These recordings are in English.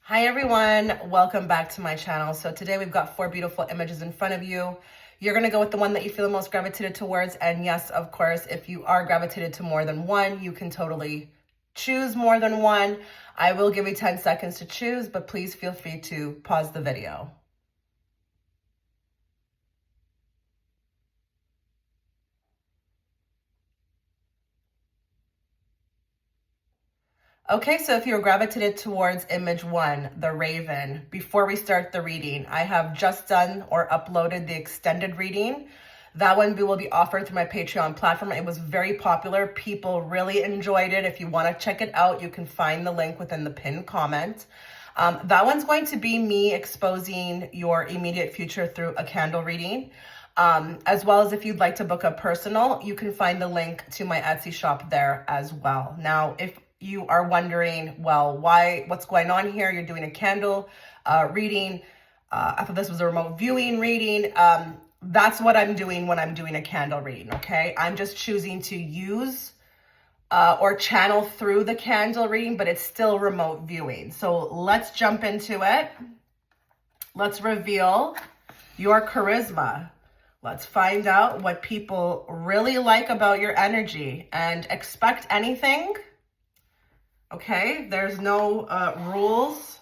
Hi everyone, welcome back to my channel. So today we've got 4 beautiful images in front of you. You're gonna go with the one that you feel the most gravitated towards. And yes, of course, if you are gravitated to more than one, you can totally choose more than one. I will give you 10 seconds to choose, but please feel free to pause the video. Okay, so if you're gravitated towards image 1, the raven, before we start the reading, I have just done or uploaded the extended reading. That one will be offered through my Patreon platform. It was very popular. People really enjoyed it. If you want to check it out, you can find the link within the pinned comment. That one's going to be me exposing your immediate future through a candle reading. As well as if you'd like to book a personal, you can find the link to my Etsy shop there as well. Now, if you are wondering, well, what's going on here? You're doing a candle reading. I thought this was a remote viewing reading. That's what I'm doing when I'm doing a candle reading, okay? I'm just choosing to use or channel through the candle reading, but it's still remote viewing. So let's jump into it. Let's reveal your charisma. Let's find out what people really like about your energy and expect anything. Okay, there's no rules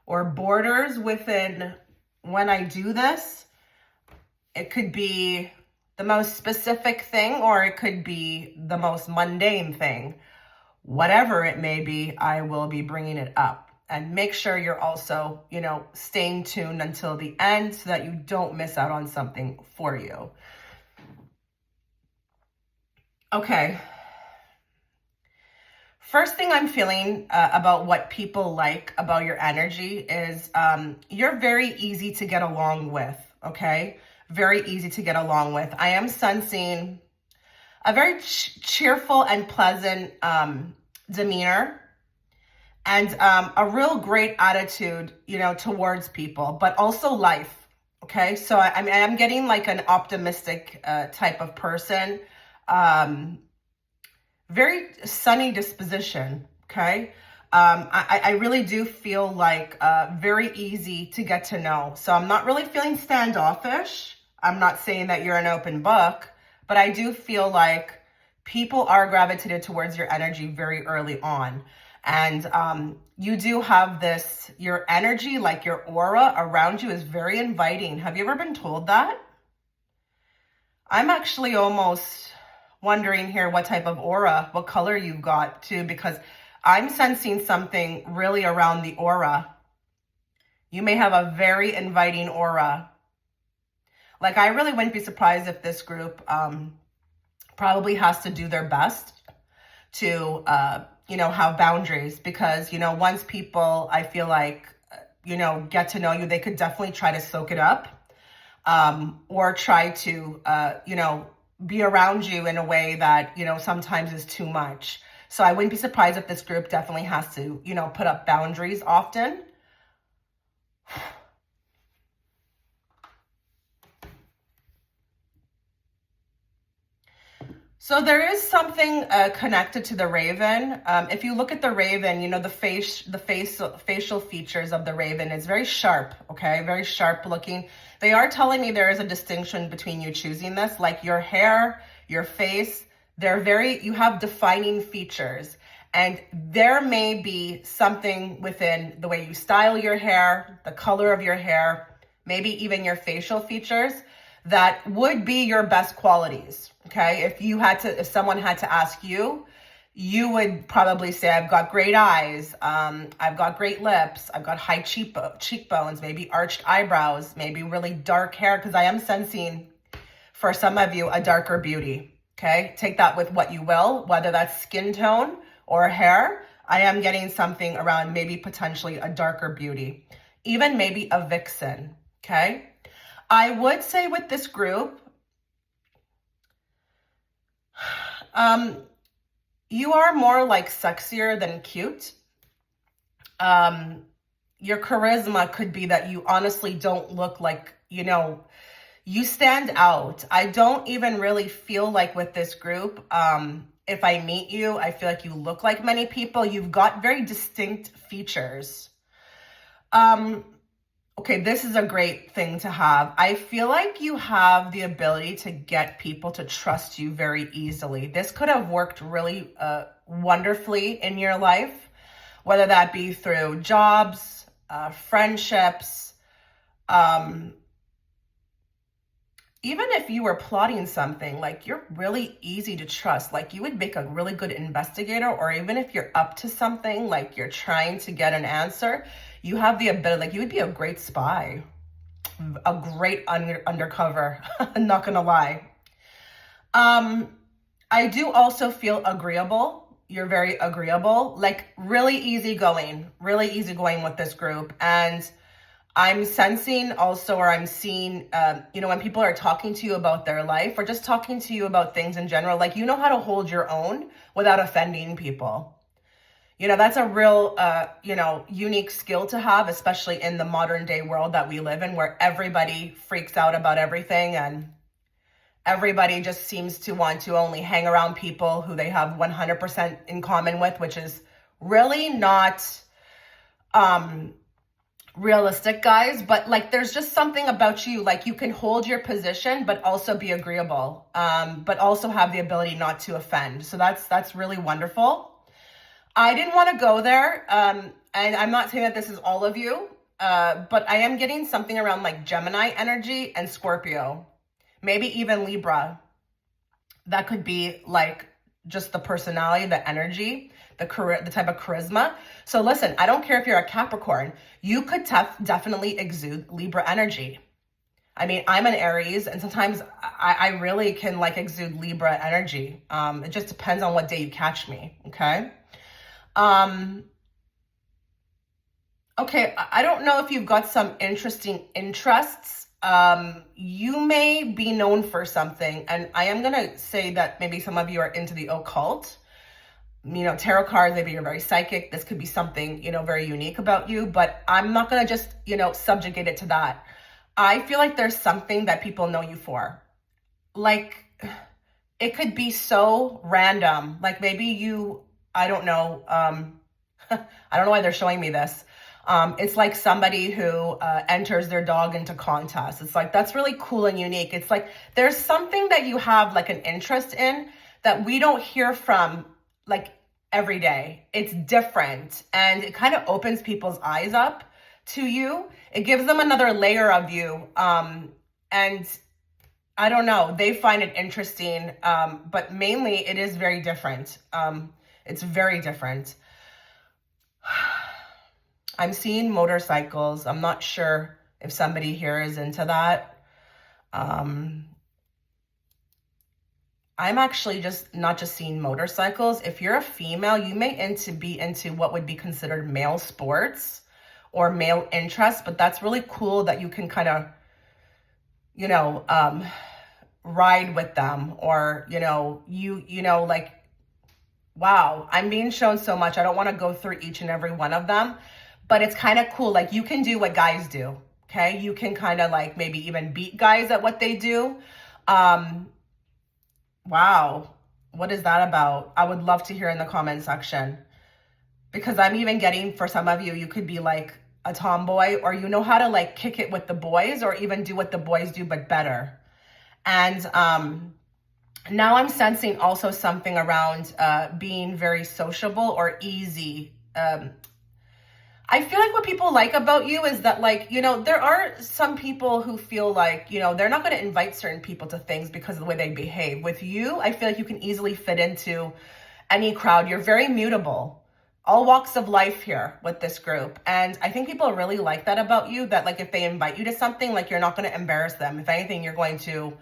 or borders within when I do this. It could be the most specific thing or it could be the most mundane thing. Whatever it may be, I will be bringing it up. And make sure you're also, staying tuned until the end so that you don't miss out on something for you. Okay. First thing I'm feeling about what people like about your energy is you're very easy to get along with, okay? Very easy to get along with. I am sensing a very cheerful and pleasant demeanor and a real great attitude, towards people, but also life, okay? So I am getting like an optimistic type of person. Very sunny disposition, okay? I really do feel like very easy to get to know. So I'm not really feeling standoffish. I'm not saying that you're an open book, but I do feel like people are gravitated towards your energy very early on. And you do have this, your energy, like your aura around you is very inviting. Have you ever been told that? I'm actually almost wondering here what type of aura, what color you've got too, because I'm sensing something really around the aura. You may have a very inviting aura. Like, I really wouldn't be surprised if this group probably has to do their best to, have boundaries, because, once people, I feel like, get to know you, they could definitely try to soak it up or try to, be around you in a way that, sometimes is too much. So I wouldn't be surprised if this group definitely has to, put up boundaries often. So there is something connected to the raven. If you look at the raven, the facial features of the raven is very sharp, okay? Very sharp looking. They are telling me there is a distinction between you choosing this, like your hair, your face, you have defining features. And there may be something within the way you style your hair, the color of your hair, maybe even your facial features that would be your best qualities, okay? If someone had to ask you, you would probably say, I've got great eyes, I've got great lips, I've got high cheekbones, maybe arched eyebrows, maybe really dark hair, because I am sensing, for some of you, a darker beauty, okay? Take that with what you will, whether that's skin tone or hair. I am getting something around maybe potentially a darker beauty, even maybe a vixen, okay? I would say with this group, you are more like sexier than cute. Your charisma could be that you honestly don't look like, you stand out. I don't even really feel like with this group, if I meet you, I feel like you look like many people. You've got very distinct features. Okay, this is a great thing to have. I feel like you have the ability to get people to trust you very easily. This could have worked really wonderfully in your life, whether that be through jobs, friendships, um, even if you were plotting something, like you're really easy to trust. Like you would make a really good investigator, or even if you're up to something, like you're trying to get an answer, you have the ability, like you would be a great spy, a great undercover. I'm not gonna lie. Um, I do also feel agreeable. You're very agreeable, like really easygoing with this group. And I'm sensing also, or I'm seeing, when people are talking to you about their life or just talking to you about things in general, like you know how to hold your own without offending people. That's a real, unique skill to have, especially in the modern day world that we live in, where everybody freaks out about everything and everybody just seems to want to only hang around people who they have 100% in common with, which is really not realistic, guys. But like there's just something about you, like you can hold your position but also be agreeable, but also have the ability not to offend. So that's really wonderful. I didn't want to go there, and I'm not saying that this is all of you, but I am getting something around like Gemini energy and Scorpio, maybe even Libra. That could be like just the personality, the energy, the type of charisma. So listen, I don't care if you're a Capricorn, you could definitely exude Libra energy. I mean, I'm an Aries, and sometimes I really can like exude Libra energy. It just depends on what day you catch me, okay? Okay, I don't know if you've got some interesting interests. You may be known for something, and I am gonna say that maybe some of you are into the occult. Tarot cards, maybe you're very psychic. This could be something, very unique about you, but I'm not gonna just, subjugate it to that. I feel like there's something that people know you for. Like, it could be so random. Like maybe you, I don't know, I don't know why they're showing me this. It's like somebody who enters their dog into contests. It's like, that's really cool and unique. It's like, there's something that you have like an interest in that we don't hear from like every day. It's different, and it kind of opens people's eyes up to you. It gives them another layer of you. And I don't know, they find it interesting, but mainly it is very different. It's very different. I'm seeing motorcycles. I'm not sure if somebody here is into that. I'm actually just not just seeing motorcycles. If you're a female, you may be into what would be considered male sports or male interests, but that's really cool that you can kind of, ride with them, or, like, wow, I'm being shown so much. I don't want to go through each and every one of them, but it's kind of cool. Like you can do what guys do. Okay. You can kind of like maybe even beat guys at what they do. Wow. What is that about? I would love to hear in the comment section, because I'm even getting, for some of you, you could be like a tomboy, or you know how to like kick it with the boys, or even do what the boys do, but better. And, now I'm sensing also something around being very sociable or easy. I feel like what people like about you is that, like, there are some people who feel like, they're not going to invite certain people to things because of the way they behave. With you, I feel like you can easily fit into any crowd. You're very mutable. All walks of life here with this group. And I think people really like that about you, that like if they invite you to something, like you're not going to embarrass them. If anything, you're going to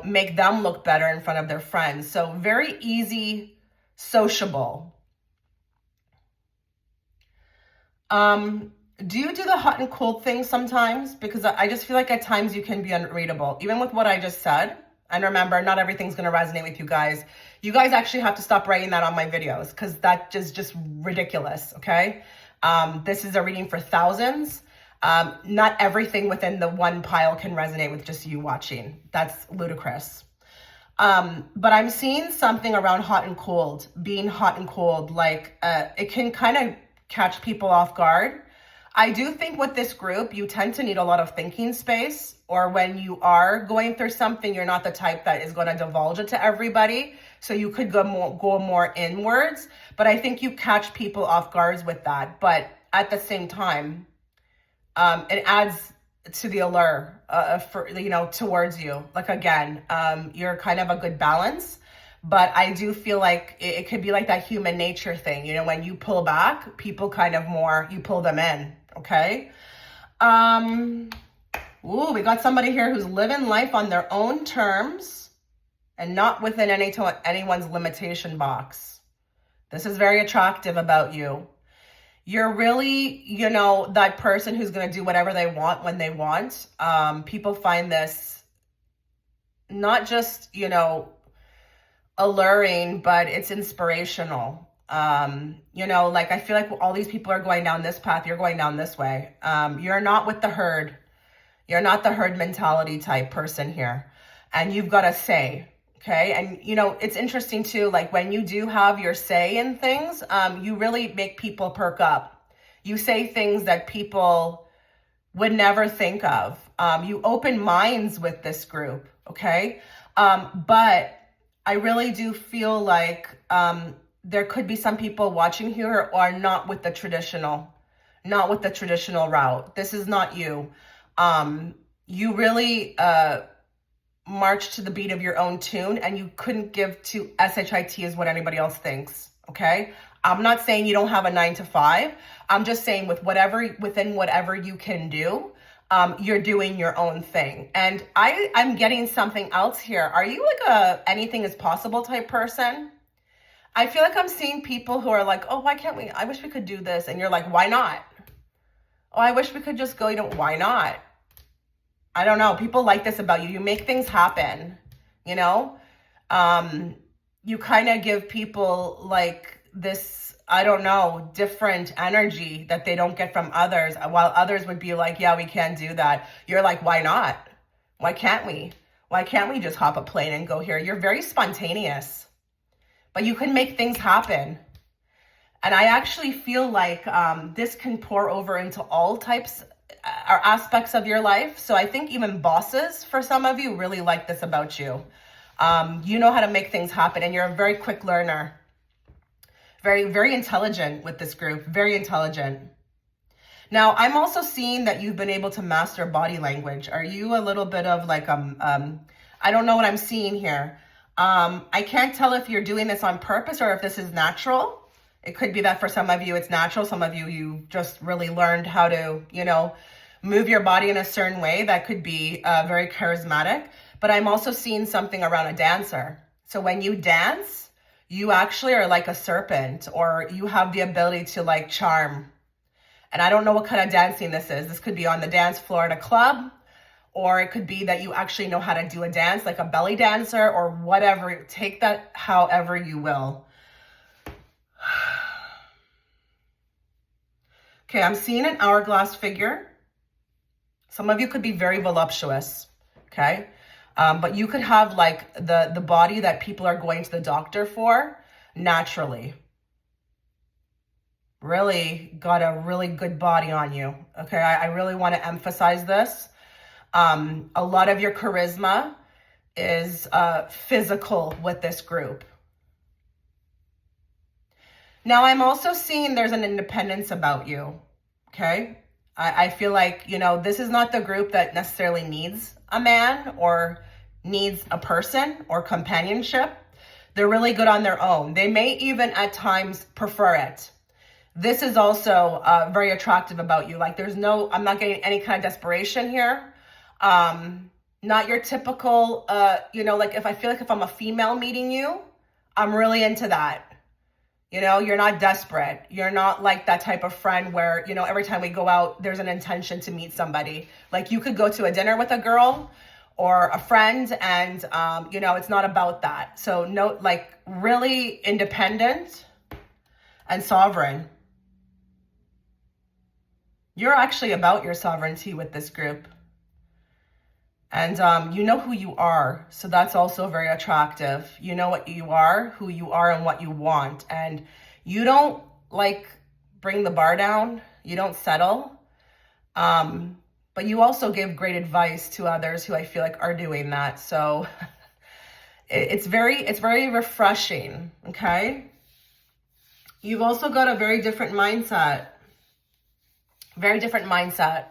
make them look better in front of their friends. So very easy, sociable. Do you do the hot and cold thing sometimes? Because I just feel like at times you can be unreadable, even with what I just said. And remember, not everything's going to resonate with you guys. You guys actually have to stop writing that on my videos, because that is just ridiculous, okay? This is a reading for thousands. Not everything within the one pile can resonate with just you watching. That's ludicrous. But I'm seeing something around hot and cold, being hot and cold. Like, it can kind of catch people off guard. I do think with this group, you tend to need a lot of thinking space, or when you are going through something, you're not the type that is going to divulge it to everybody. So you could go more inwards, but I think you catch people off guards with that. But at the same time, it adds to the allure for, towards you. Like, again, you're kind of a good balance. But I do feel like it could be like that human nature thing. When you pull back, people kind of you pull them in. Okay. We got somebody here who's living life on their own terms and not within anyone's limitation box. This is very attractive about you. You're really, that person who's going to do whatever they want when they want. People find this not just, alluring, but it's inspirational. Like, I feel like all these people are going down this path, you're going down this way. You're not with the herd. You're not the herd mentality type person here. And you've got a say, okay? And, it's interesting too, like when you do have your say in things, you really make people perk up. You say things that people would never think of. You open minds with this group, okay? But I really do feel like there could be some people watching here who are not with the traditional route. This is not you. You really march to the beat of your own tune, and you couldn't give to SHIT as what anybody else thinks, okay? I'm not saying you don't have a 9 to 5. I'm just saying within whatever you can do, you're doing your own thing. And I'm getting something else here. Are you like a anything is possible type person? I feel like I'm seeing people who are like, oh, why can't we? I wish we could do this. And you're like, why not? Oh, I wish we could just go, why not? I don't know. People like this about you. You make things happen, You kind of give people like this, I don't know, different energy that they don't get from others, while others would be like, yeah, we can't do that. You're like, why not? Why can't we? Why can't we just hop a plane and go here? You're very spontaneous, but you can make things happen. And I actually feel like this can pour over into all types or aspects of your life. So I think even bosses, for some of you, really like this about you. You know how to make things happen, and you're a very quick learner. Very, very intelligent with this group, very intelligent. Now, I'm also seeing that you've been able to master body language. Are you a little bit of like, I don't know what I'm seeing here. I can't tell if you're doing this on purpose or if this is natural. It could be that for some of you, it's natural. Some of you just really learned how to, move your body in a certain way that could be very charismatic. But I'm also seeing something around a dancer. So when you dance, you actually are like a serpent, or you have the ability to like charm. And I don't know what kind of dancing this is. This could be on the dance floor at a club, or it could be that you actually know how to do a dance, like a belly dancer or whatever. Take that however you will. Okay, I'm seeing an hourglass figure. Some of you could be very voluptuous, okay? But you could have like the body that people are going to the doctor for naturally. Really got a really good body on you, okay? I really want to emphasize this. A lot of your charisma is physical with this group. Now, I'm also seeing there's an independence about you, okay? I feel like, this is not the group that necessarily needs a man or needs a person or companionship. They're really good on their own. They may even at times prefer it. This is also very attractive about you. Like I'm not getting any kind of desperation here. Not your typical, like if I feel like if I'm a female meeting you, I'm really into that. You're not desperate. You're not like that type of friend where, every time we go out, there's an intention to meet somebody. Like you could go to a dinner with a girl or a friend and, it's not about that. So no, like really independent and sovereign. You're actually about your sovereignty with this group. And you know who you are. So that's also very attractive. You know what you are, who you are, and what you want. And you don't like bring the bar down. You don't settle. But you also give great advice to others who I feel like are doing that. So it's very refreshing. Okay. You've also got a very different mindset. Very different mindset.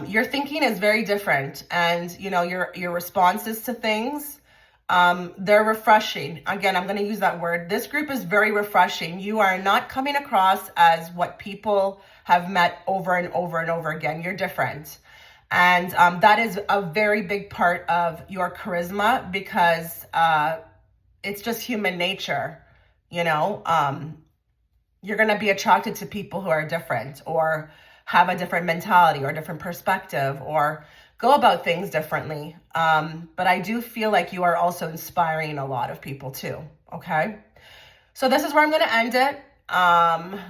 Your thinking is very different, and you know your responses to things, they're refreshing. Again, I'm going to use that word. This group is very refreshing. You are not coming across as what people have met over and over and over again. You're different, and that is a very big part of your charisma, because it's just human nature. You know, you're going to be attracted to people who are different, or have a different mentality or different perspective, or go about things differently. But I do feel like you are also inspiring a lot of people too. Okay. So this is where I'm going to end it.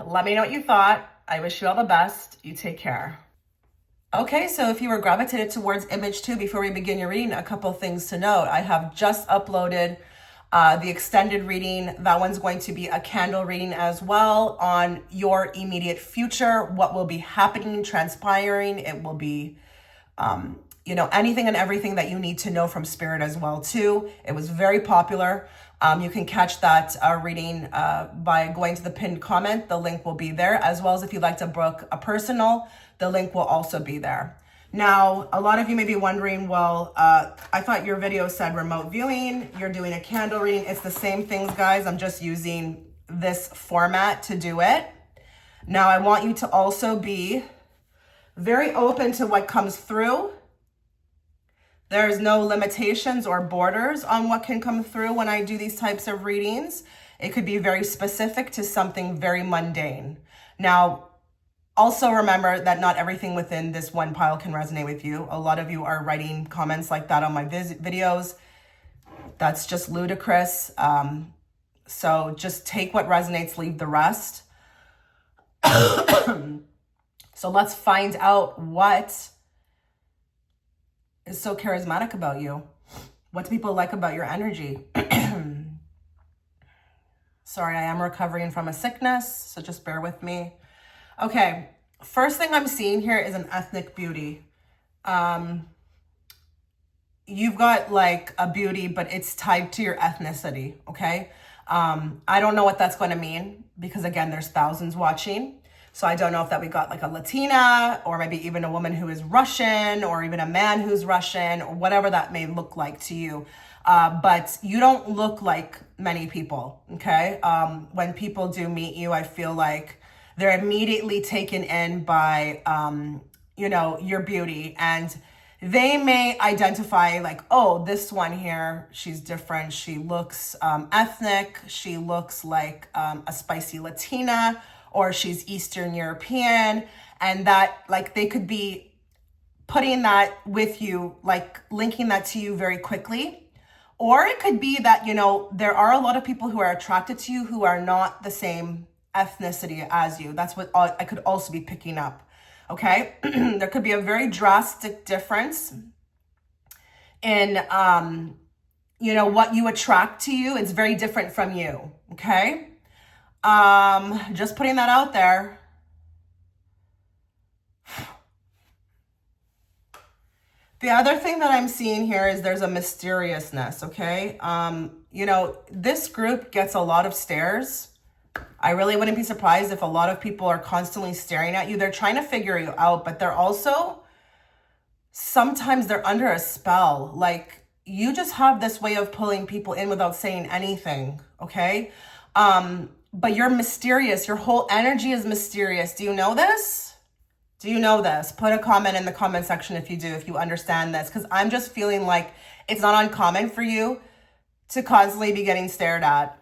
Let me know what you thought. I wish you all the best. You take care. Okay, so if you were gravitated towards image 2, before we begin your reading, a couple things to note. I have just uploaded the extended reading. That one's going to be a candle reading as well on your immediate future, what will be happening, transpiring. It will be, you know, anything and everything that you need to know from spirit as well too. It was very popular. You can catch that reading by going to the pinned comment. The link will be there, as well as if you'd like to book a personal, the link will also be there. Now, a lot of you may be wondering, well, I thought your video said remote viewing. You're doing a candle reading. It's the same things, guys. I'm just using this format to do it. Now, I want you to also be very open to what comes through. There's no limitations or borders on what can come through when I do these types of readings. It could be very specific to something very mundane. Now, also remember that not everything within this one pile can resonate with you. A lot of you are writing comments like that on my videos. That's just ludicrous. So just take what resonates, leave the rest. So let's find out what is so charismatic about you. What do people like about your energy? Sorry, I am recovering from a sickness, so just bear with me. Okay, first thing I'm seeing here is an ethnic beauty. You've got like a beauty, but it's tied to your ethnicity, okay? I don't know what that's going to mean, because again, there's thousands watching. So I don't know if that we got like a Latina, or maybe even a woman who is Russian, or even a man who's Russian, or whatever that may look like to you. But you don't look like many people, okay? When people do meet you, I feel like they're immediately taken in by, you know, your beauty, and they may identify like, oh, this one here, she's different. She looks ethnic. She looks like a spicy Latina, or she's Eastern European. And that, like, they could be putting that with you, like linking that to you very quickly. Or it could be that, you know, there are a lot of people who are attracted to you who are not the same ethnicity as you. That's what I could also be picking up. Okay. There could be a very drastic difference in, you know, what you attract to you. It's very different from you. Okay. Just putting that out there. The other thing that I'm seeing here is there's a mysteriousness. Okay. You know, this group gets a lot of stares. I really wouldn't be surprised if a lot of people are constantly staring at you. They're trying to figure you out, but they're also, sometimes they're under a spell. Like, you just have this way of pulling people in without saying anything, okay? But you're mysterious. Your whole energy is mysterious. Do you know this? Do you know this? Put a comment in the comment section if you do, if you understand this, because I'm just feeling like it's not uncommon for you to constantly be getting stared at.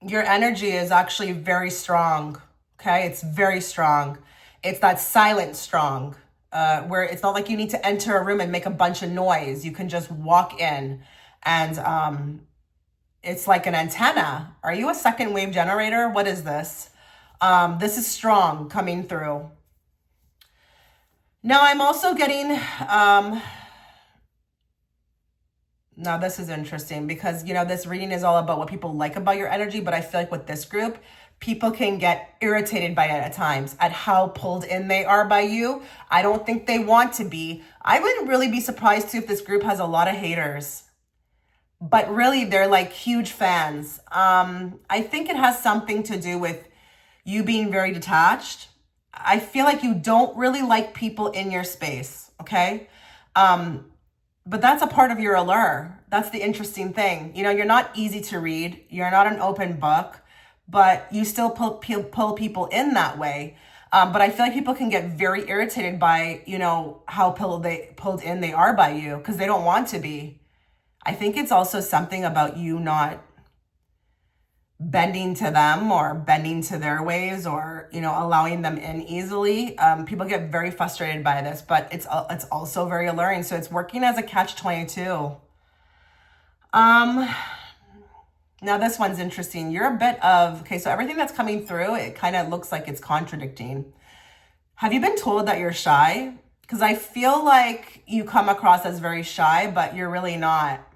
Your energy is actually very strong, okay? It's very strong. It's that silent strong, where it's not like you need to enter a room and make a bunch of noise. You can just walk in, and it's like an antenna. Are you a second wave generator? What is this? This is strong coming through. Now I'm also getting, now this is interesting, because, you know, this reading is all about what people like about your energy, but I feel like with this group, people can get irritated by it at times at how pulled in they are by you. I don't think they want to be. I wouldn't really be surprised too if this group has a lot of haters, but really they're like huge fans. I think it has something to do with you being very detached. I feel like you don't really like people in your space, okay? But that's a part of your allure. That's the interesting thing. You know, you're not easy to read. You're not an open book, but you still pull people in that way. But I feel like people can get very irritated by, you know, how pulled in they are by you because they don't want to be. I think it's also something about you not bending to them or bending to their ways or, you know, allowing them in easily. People get very frustrated by this, but it's also very alluring. So it's working as a catch-22. Now this one's interesting. You're a bit of, okay, so everything that's coming through, it kind of looks like it's contradicting. Have you been told that you're shy? Because I feel like you come across as very shy, but you're really not.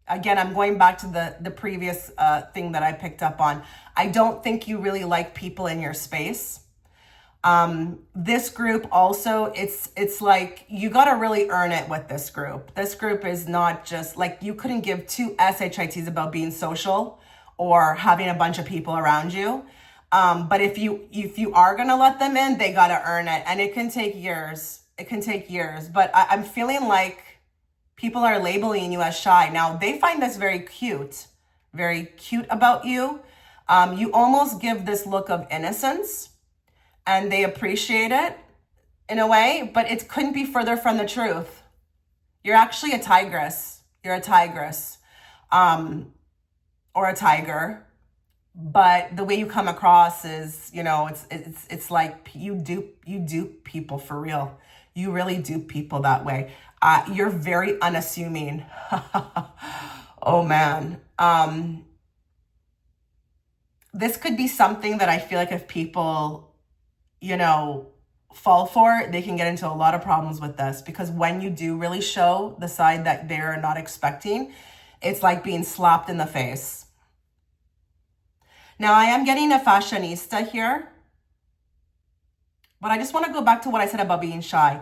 Again, I'm going back to the previous thing that I picked up on. I don't think you really like people in your space. This group also, it's like you got to really earn it with this group. This group is not just like you couldn't give two SHITs about being social or having a bunch of people around you. But if you are going to let them in, they got to earn it. And it can take years. It can take years. But I'm feeling like people are labeling you as shy. Now, they find this very cute about you. You almost give this look of innocence and they appreciate it in a way, but it couldn't be further from the truth. You're actually a tigress. You're a tigress or a tiger. But the way you come across is, you know, it's like you dupe people for real. You really dupe people that way. You're very unassuming. Oh man. This could be something that I feel like if people, you know, fall for, they can get into a lot of problems with this, because when you do really show the side that they're not expecting, it's like being slapped in the face. Now I am getting a fashionista here, but I just want to go back to what I said about being shy.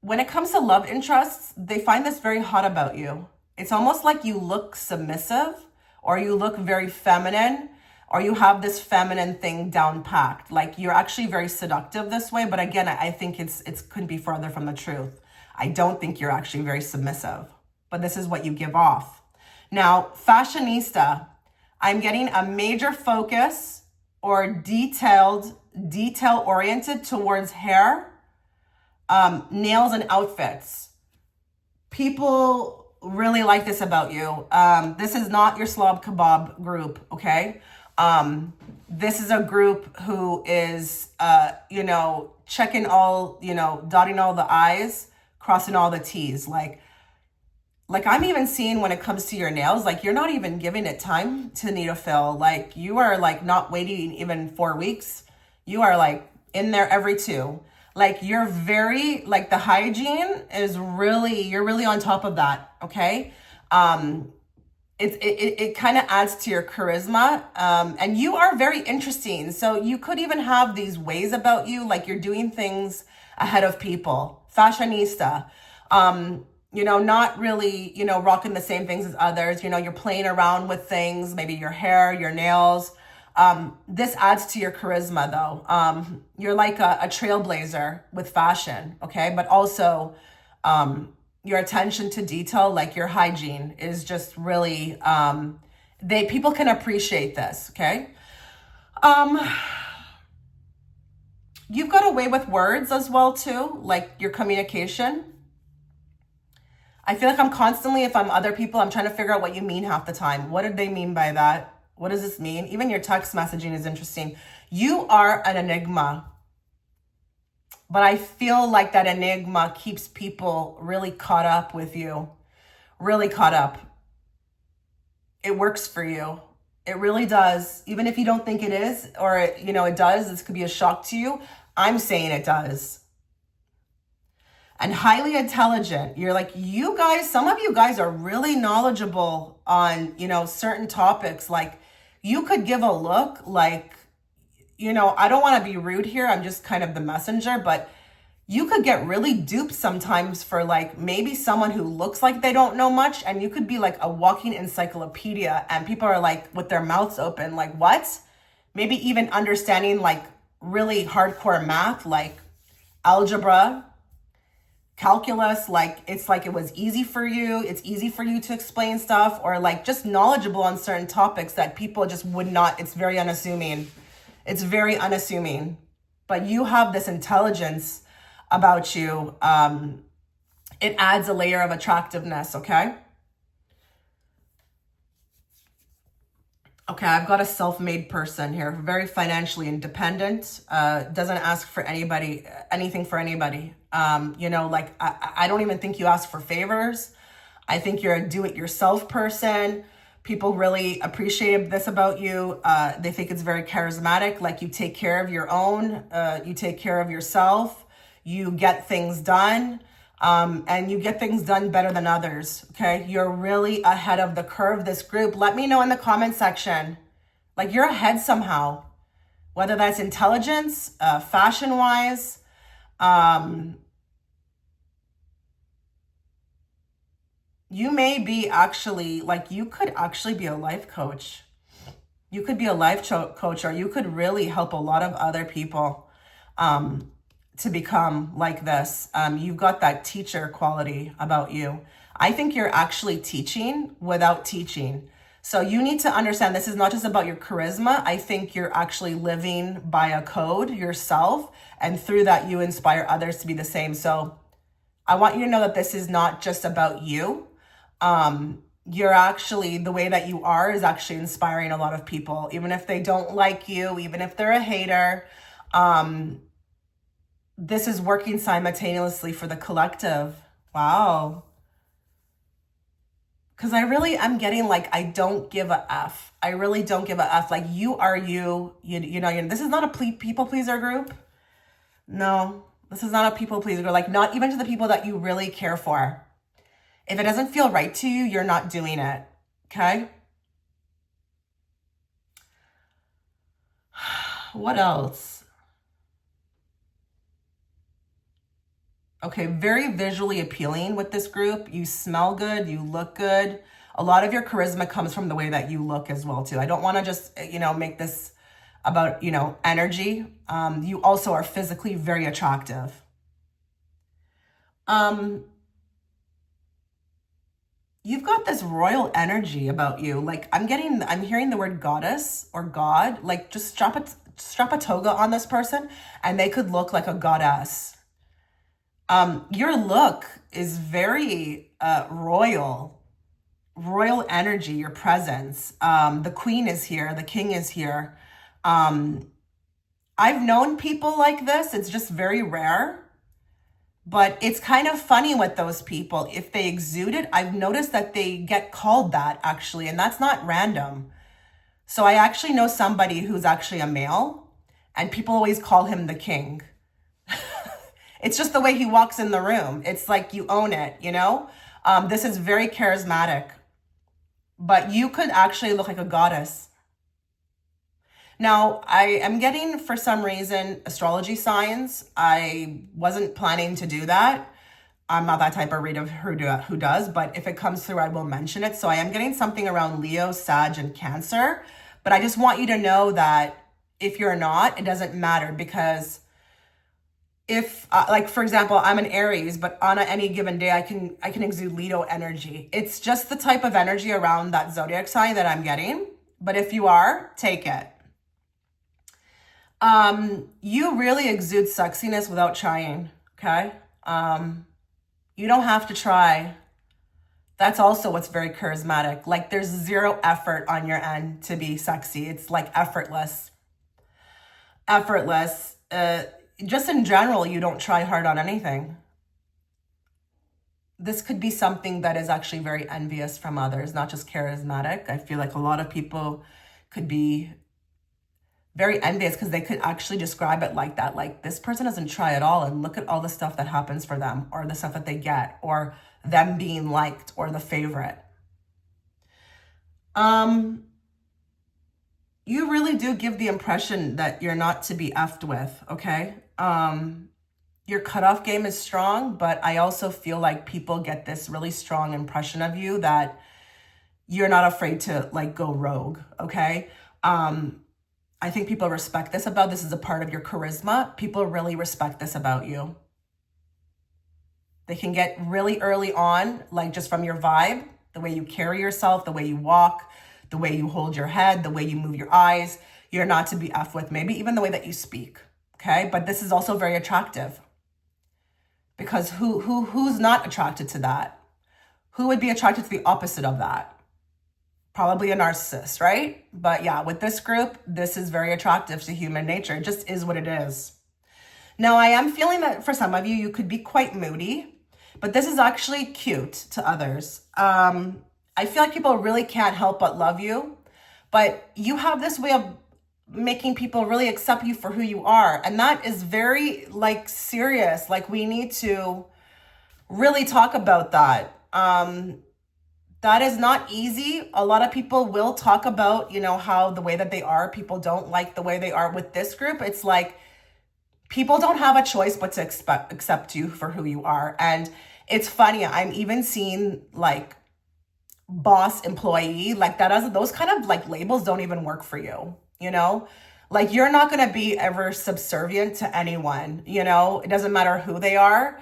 When it comes to love interests, they find this very hot about you. It's almost like you look submissive or you look very feminine or you have this feminine thing down packed. Like you're actually very seductive this way. But again, I think it couldn't be further from the truth. I don't think you're actually very submissive, but this is what you give off. Now, fashionista, I'm getting a major focus or detail oriented towards hair, nails and outfits. People really like this about you. This is not your slob kebab group, okay? This is a group who is, you know, checking all, you know, dotting all the I's, crossing all the T's. Like I'm even seeing when it comes to your nails, like you're not even giving it time to need a fill. Like you are like not waiting even 4 weeks. You are like in there every 2. Like you're very, like the hygiene is really, you're really on top of that, okay? It kind of adds to your charisma, and you are very interesting. So you could even have these ways about you, like you're doing things ahead of people. Fashionista, you know, not really, you know, rocking the same things as others. You know, you're playing around with things, maybe your hair, your nails. This adds to your charisma though. You're like a trailblazer with fashion, okay? But also, your attention to detail, like your hygiene is just really, people can appreciate this, okay? You've got a way with words as well too, like your communication. I feel like I'm constantly, if I'm other people, I'm trying to figure out what you mean half the time. What did they mean by that? What does this mean? Even your text messaging is interesting. You are an enigma. But I feel like that enigma keeps people really caught up with you. Really caught up. It works for you. It really does. Even if you don't think it is, or it does, this could be a shock to you. I'm saying it does. And highly intelligent. You're like, you guys, some of you guys are really knowledgeable on, certain topics. Like you could give a look like, I don't want to be rude here. I'm just kind of the messenger, but you could get really duped sometimes for like maybe someone who looks like they don't know much, and you could be like a walking encyclopedia and people are like with their mouths open, like, what? Maybe even understanding like really hardcore math, like algebra, calculus, like it's like it was easy for you. It's easy for you to explain stuff, or like just knowledgeable on certain topics that people just would not. It's very unassuming. It's very unassuming. But you have this intelligence about you. It adds a layer of attractiveness, okay? Okay, I've got a self-made person here, very financially independent, doesn't ask for anything for anybody. Like I don't even think you ask for favors. I think you're a do-it-yourself person. People really appreciate this about you. They think it's very charismatic, like you take care of your own, you take care of yourself, you get things done. And you get things done better than others, okay? You're really ahead of the curve, this group. Let me know in the comment section. Like, you're ahead somehow, whether that's intelligence, fashion-wise. You may be actually, like, you could actually be a life coach. You could be a life coach, or you could really help a lot of other people. To become like this. You've got that teacher quality about you. I think you're actually teaching without teaching. So you need to understand this is not just about your charisma. I think you're actually living by a code yourself, and through that you inspire others to be the same. So I want you to know that this is not just about you. You're actually, the way that you are is actually inspiring a lot of people, even if they don't like you, even if they're a hater. This is working simultaneously for the collective. Wow. Because I'm getting like, I don't give a F. I really don't give a F. Like, you are you. This is not a people pleaser group. No, this is not a people pleaser group. Like, not even to the people that you really care for. If it doesn't feel right to you, you're not doing it. Okay? What else? Okay, very visually appealing with this group. You smell good, you look good. A lot of your charisma comes from the way that you look as well, too. I don't want to just, make this about, energy. You also are physically very attractive. You've got this royal energy about you. Like, I'm hearing the word goddess or god. Like, just strap a toga on this person and they could look like a goddess. Your look is very royal energy, your presence. The queen is here, the king is here. I've known people like this. It's just very rare, but it's kind of funny with those people. If they exude it, I've noticed that they get called that actually, and that's not random. So I actually know somebody who's actually a male, and people always call him the king. It's just the way he walks in the room. It's like you own it, This is very charismatic. But you could actually look like a goddess. Now, I am getting, for some reason, astrology signs. I wasn't planning to do that. I'm not that type of reader who does, but if it comes through, I will mention it. So I am getting something around Leo, Sag, and Cancer. But I just want you to know that if you're not, it doesn't matter, because if like, for example, I'm an Aries, but on any given day, I can exude Leo energy. It's just the type of energy around that zodiac sign that I'm getting. But if you are, take it. You really exude sexiness without trying. Okay. You don't have to try. That's also what's very charismatic. Like, there's zero effort on your end to be sexy. It's like effortless. Just in general, you don't try hard on anything. This could be something that is actually very envious from others, not just charismatic. I feel like a lot of people could be very envious because they could actually describe it like that. Like, this person doesn't try at all, and look at all the stuff that happens for them, or the stuff that they get, or them being liked, or the favorite. you really do give the impression that you're not to be effed with, okay? Your cutoff game is strong, but I also feel like people get this really strong impression of you that you're not afraid to like go rogue, okay? I think people respect this is a part of your charisma. People really respect this about you. They can get really early on, like just from your vibe, the way you carry yourself, the way you walk, the way you hold your head, the way you move your eyes. You're not to be effed with, maybe even the way that you speak, okay? But this is also very attractive because who's not attracted to that? Who would be attracted to the opposite of that? Probably a narcissist, right? But yeah, with this group, this is very attractive to human nature. It just is what it is. Now, I am feeling that for some of you, you could be quite moody, but this is actually cute to others. I feel like people really can't help but love you, but you have this way of making people really accept you for who you are. And that is very like serious. Like we need to really talk about that. That is not easy. A lot of people will talk about, how the way that they are, people don't like the way they are. With this group, it's like people don't have a choice but to accept you for who you are. And it's funny, I'm even seeing like boss employee, like those kind of like labels don't even work for you, Like you're not going to be ever subservient to anyone, it doesn't matter who they are.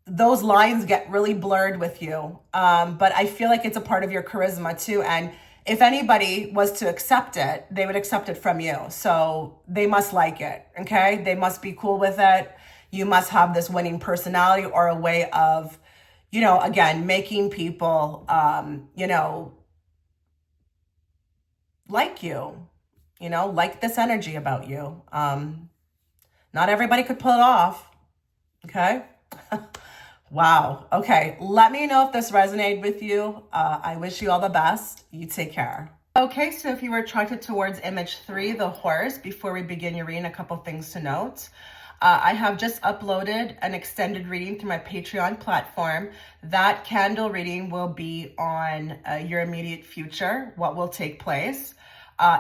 Those lines get really blurred with you. But I feel like it's a part of your charisma too. And if anybody was to accept it, they would accept it from you. So they must like it, okay? They must be cool with it. You must have this winning personality or a way of, again, making people, like you, like this energy about you. Not everybody could pull it off, okay? Wow. Okay. Let me know if this resonated with you. I wish you all the best. You take care. Okay. So if you were attracted towards image 3, the horse, before we begin your reading, a couple things to note. I have just uploaded an extended reading to my Patreon platform. That candle reading will be on your immediate future, what will take place.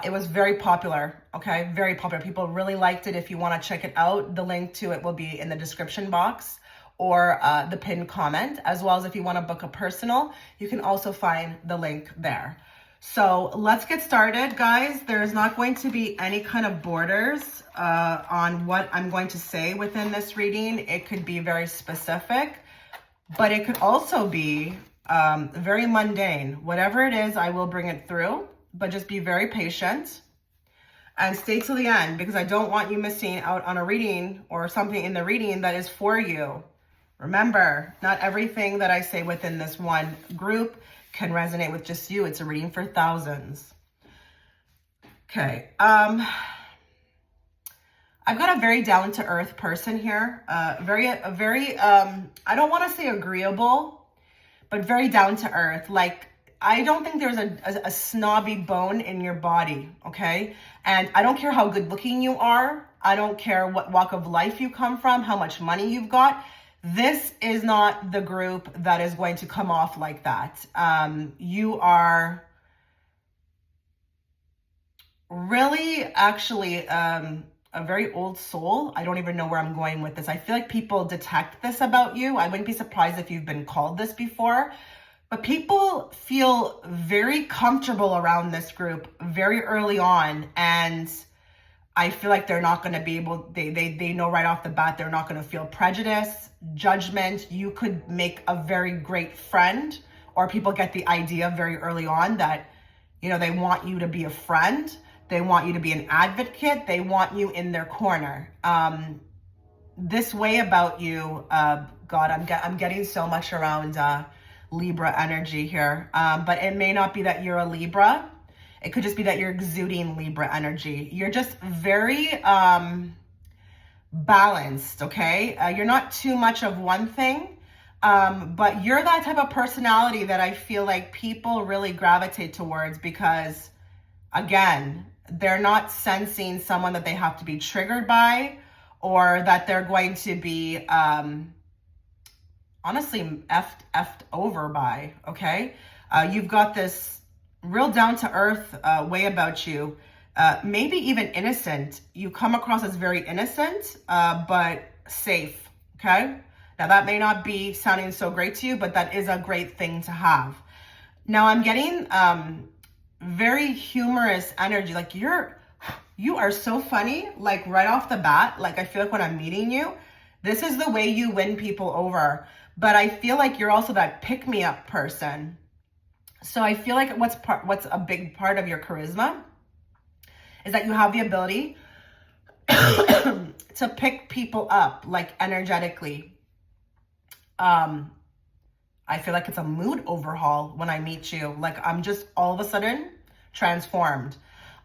It was very popular, okay? Very popular. People really liked it. If you want to check it out, the link to it will be in the description box or the pinned comment, as well as if you want to book a personal, you can also find the link there. So let's get started, guys. There's not going to be any kind of borders on what I'm going to say within this reading. It could be very specific, but it could also be very mundane. Whatever it is, I will bring it through, but just be very patient and stay till the end because I don't want you missing out on a reading or something in the reading that is for you. Remember, not everything that I say within this one group can resonate with just you. It's a reading for thousands. Okay. I've got a very down-to-earth person here. I don't want to say agreeable, but very down-to-earth. Like, I don't think there's a snobby bone in your body, okay? And I don't care how good-looking you are. I don't care what walk of life you come from, how much money you've got. This is not the group that is going to come off like that. You are really actually a very old soul. I don't even know where I'm going with this. I feel like people detect this about you. I wouldn't be surprised if you've been called this before. But people feel very comfortable around this group very early on. And I feel like they're not going to be able, they know right off the bat, they're not going to feel prejudice, judgment. You could make a very great friend, or people get the idea very early on that, they want you to be a friend. They want you to be an advocate. They want you in their corner. This way about you, God, I'm getting so much around Libra energy here. But it may not be that you're a Libra. It could just be that you're exuding Libra energy. You're just very balanced, okay? You're not too much of one thing, but you're that type of personality that I feel like people really gravitate towards because, again, they're not sensing someone that they have to be triggered by or that they're going to be, honestly, effed over by, okay? You've got this real down to earth way about you. Maybe even innocent. You come across as very innocent, but safe. Okay. Now that may not be sounding so great to you, but that is a great thing to have. Now I'm getting very humorous energy. Like you are so funny, like right off the bat. Like I feel like when I'm meeting you, this is the way you win people over. But I feel like you're also that pick-me-up person. So I feel like what's a big part of your charisma is that you have the ability to pick people up, like energetically. I feel like it's a mood overhaul when I meet you. Like I'm just all of a sudden transformed.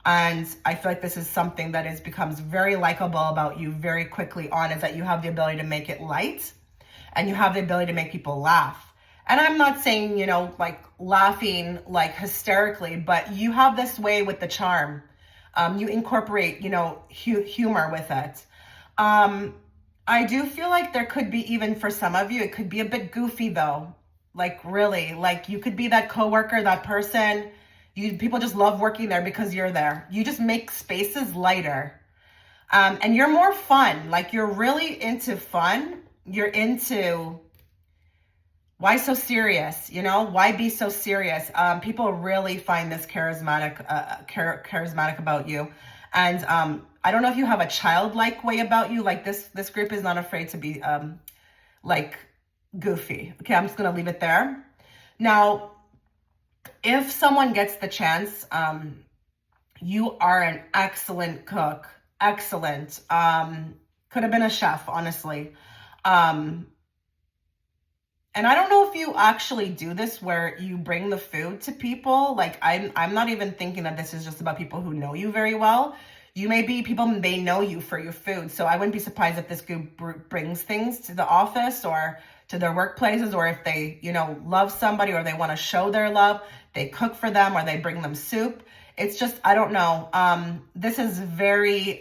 And I feel like this is something that becomes very likable about you very quickly on, is that you have the ability to make it light and you have the ability to make people laugh. And I'm not saying, like laughing like hysterically, but you have this way with the charm. You incorporate, humor with it. I do feel like there could be, even for some of you, it could be a bit goofy though. Like really, like you could be that coworker, that person. People just love working there because you're there. You just make spaces lighter. And you're more fun. Like you're really into fun. You're into, why so serious? Why be so serious? People really find this charismatic about you. And I don't know if you have a childlike way about you. Like this group is not afraid to be like goofy. Okay, I'm just gonna leave it there. Now, if someone gets the chance, you are an excellent cook. Excellent. Could have been a chef, honestly. And I don't know if you actually do this where you bring the food to people. Like I'm not even thinking that this is just about people who know you very well. You may be people, they know you for your food. So I wouldn't be surprised if this group brings things to the office or to their workplaces, or if they, love somebody or they want to show their love, they cook for them or they bring them soup. It's just, I don't know. This is very,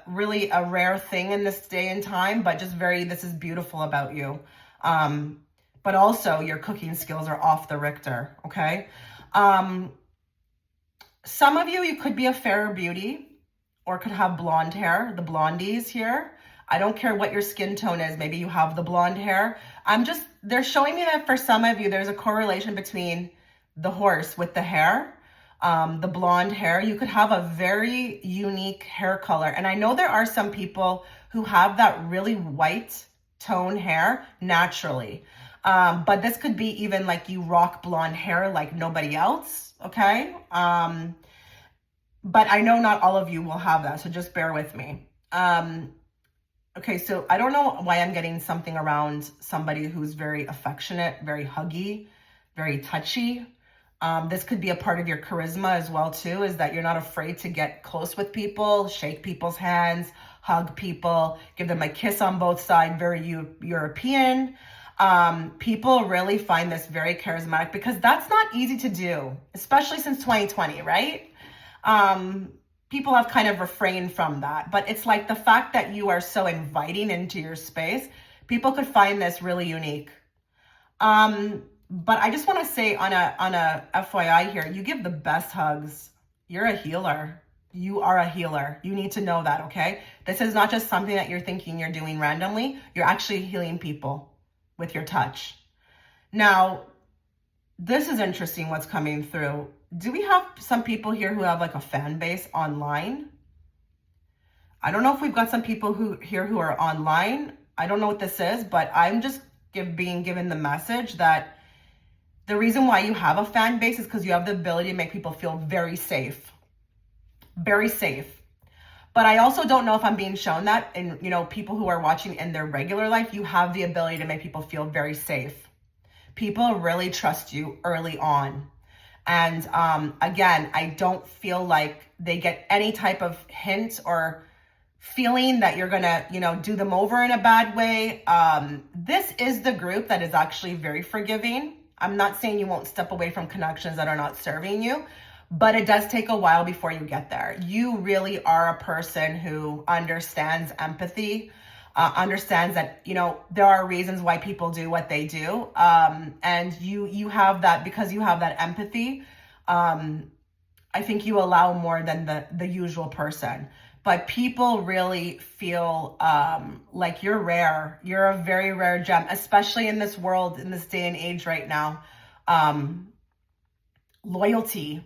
really a rare thing in this day and time, but just this is beautiful about you. But also your cooking skills are off the Richter, okay? Some of you could be a fairer beauty or could have blonde hair, the blondies here. I don't care what your skin tone is. Maybe you have the blonde hair. They're showing me that for some of you, there's a correlation between the horse with the hair, the blonde hair. You could have a very unique hair color. And I know there are some people who have that really white tone hair naturally. But this could be even like you rock blonde hair like nobody else, okay? But I know not all of you will have that, so just bear with me. Okay, so I don't know why I'm getting something around somebody who's very affectionate, very huggy, very touchy. This could be a part of your charisma as well too, is that you're not afraid to get close with people, shake people's hands, hug people, give them a kiss on both sides, very European. People really find this very charismatic because that's not easy to do, especially since 2020, right? People have kind of refrained from that, but it's like the fact that you are so inviting into your space, people could find this really unique. But I just want to say on a FYI here, you give the best hugs. You're a healer. You are a healer. You need to know that, okay? This is not just something that you're thinking you're doing randomly. You're actually healing people with your touch. Now, this is interesting what's coming through. Do we have some people here who have like a fan base online? I don't know if we've got some people who are online. I don't know what this is, but I'm just being given the message that the reason why you have a fan base is because you have the ability to make people feel very safe. Very safe. But I also don't know if I'm being shown that in, people who are watching in their regular life, you have the ability to make people feel very safe. People really trust you early on. And again, I don't feel like they get any type of hint or feeling that you're gonna, do them over in a bad way. This is the group that is actually very forgiving. I'm not saying you won't step away from connections that are not serving you, but it does take a while before you get there. You really are a person who understands empathy, understands that, there are reasons why people do what they do. And you have that, because you have that empathy, I think you allow more than the usual person. But people really feel like you're rare. You're a very rare gem, especially in this world, in this day and age right now. Loyalty.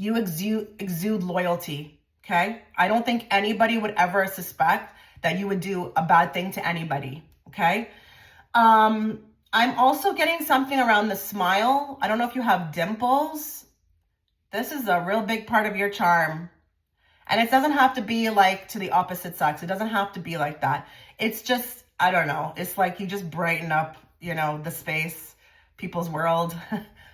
You exude loyalty, okay? I don't think anybody would ever suspect that you would do a bad thing to anybody, okay? I'm also getting something around the smile. I don't know if you have dimples. This is a real big part of your charm. And it doesn't have to be like to the opposite sex. It doesn't have to be like that. It's just, I don't know. It's like you just brighten up, the space, people's world.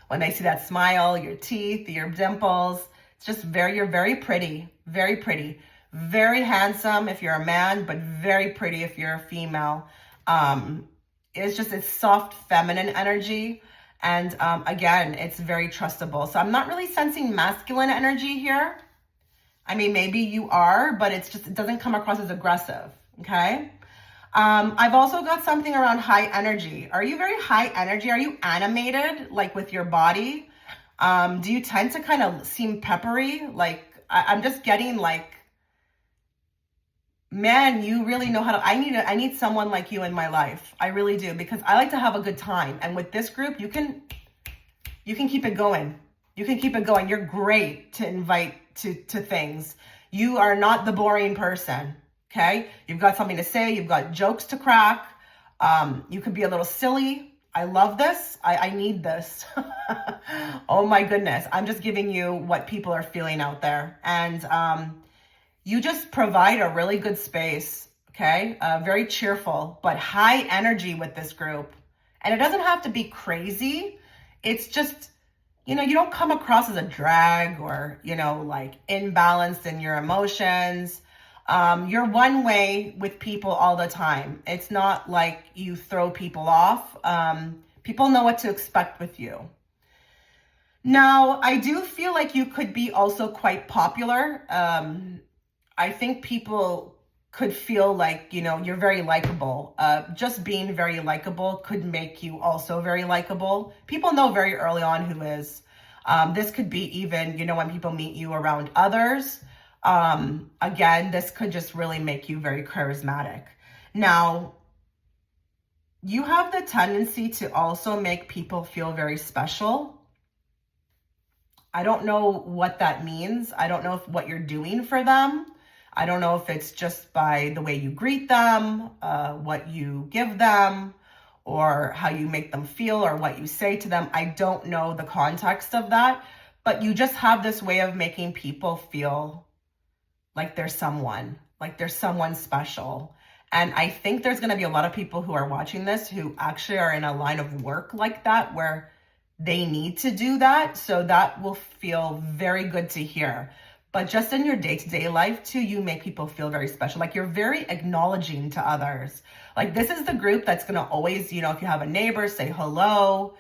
When they see that smile, your teeth, your dimples, it's just you're very pretty, very pretty, very handsome if you're a man, but very pretty if you're a female. It's soft feminine energy. And again, it's very trustable. So I'm not really sensing masculine energy here. I mean, maybe you are, but it doesn't come across as aggressive, okay? I've also got something around high energy. Are you very high energy? Are you animated, like with your body? Do you tend to kind of seem peppery? Like, I'm just getting like, man, you really know how to, I need someone like you in my life. I really do, because I like to have a good time. And with this group, you can keep it going. You can keep it going. You're great to invite to things. You are not the boring person. Okay, you've got something to say. You've got jokes to crack. You could be a little silly. I love this. I need this. Oh my goodness. I'm just giving you what people are feeling out there. And you just provide a really good space. Okay, very cheerful, but high energy with this group. And it doesn't have to be crazy. It's just, you don't come across as a drag or, like imbalanced in your emotions. You're one way with people all the time. It's not like you throw people off. People know what to expect with you. Now, I do feel like you could be also quite popular. I think people could feel like, you're very likable. Just being very likable could make you also very likable. People know very early on who is. This could be even, when people meet you around others. Again, this could just really make you very charismatic. Now, you have the tendency to also make people feel very special. I don't know what that means. I don't know what you're doing for them. I don't know if it's just by the way you greet them, what you give them, or how you make them feel, or what you say to them. I don't know the context of that, but you just have this way of making people feel like there's someone special. And I think there's going to be a lot of people who are watching this who actually are in a line of work like that, where they need to do that. So that will feel very good to hear. But just in your day-to-day life too, you make people feel very special. Like, you're very acknowledging to others. Like, this is the group that's going to always, if you have a neighbor, say hello,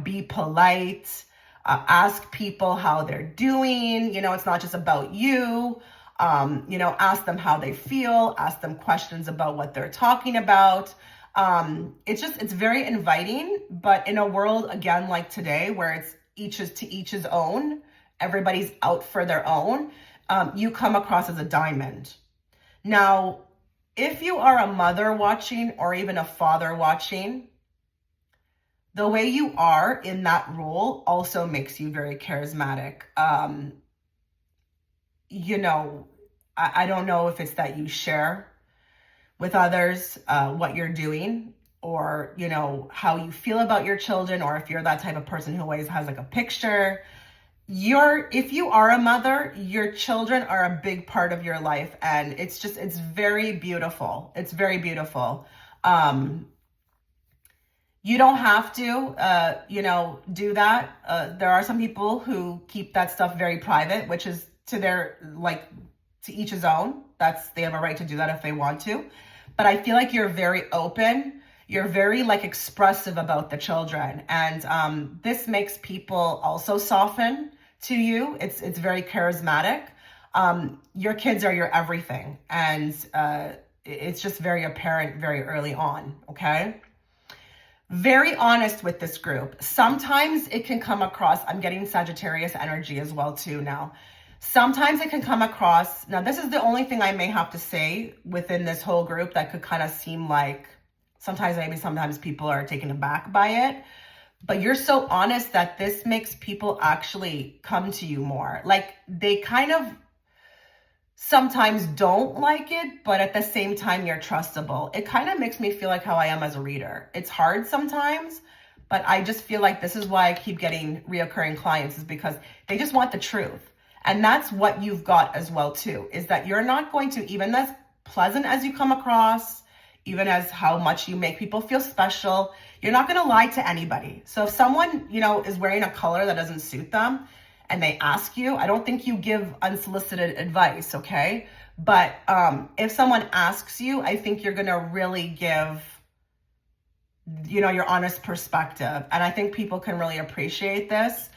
be polite, ask people how they're doing. It's not just about you. Ask them how they feel, ask them questions about what they're talking about. It's very inviting, but in a world, again, like today, where it's to each his own, everybody's out for their own, you come across as a diamond. Now, if you are a mother watching or even a father watching, the way you are in that role also makes you very charismatic. I don't know if it's that you share with others what you're doing, or, how you feel about your children, or if you're that type of person who always has like a picture. If you are a mother, your children are a big part of your life, and it's very beautiful. It's very beautiful. You don't have to, do that. There are some people who keep that stuff very private, which is to each his own. They have a right to do that if they want to. But I feel like you're very open. You're very expressive about the children. And this makes people also soften to you. It's very charismatic. Your kids are your everything. And it's just very apparent very early on, okay? Very honest with this group. Sometimes it can come across, I'm getting Sagittarius energy as well too now. Sometimes it can come across, now this is the only thing I may have to say within this whole group that could kind of seem like sometimes people are taken aback by it. But you're so honest that this makes people actually come to you more. Like they kind of sometimes don't like it, but at the same time, you're trustable. It kind of makes me feel like how I am as a reader. It's hard sometimes, but I just feel like this is why I keep getting reoccurring clients, is because they just want the truth. And that's what you've got as well too, is that you're not going to, even as pleasant as you come across, even as how much you make people feel special, you're not going to lie to anybody. So if someone, is wearing a color that doesn't suit them and they ask you, I don't think you give unsolicited advice, okay? But if someone asks you, I think you're going to really give, your honest perspective. And I think people can really appreciate this.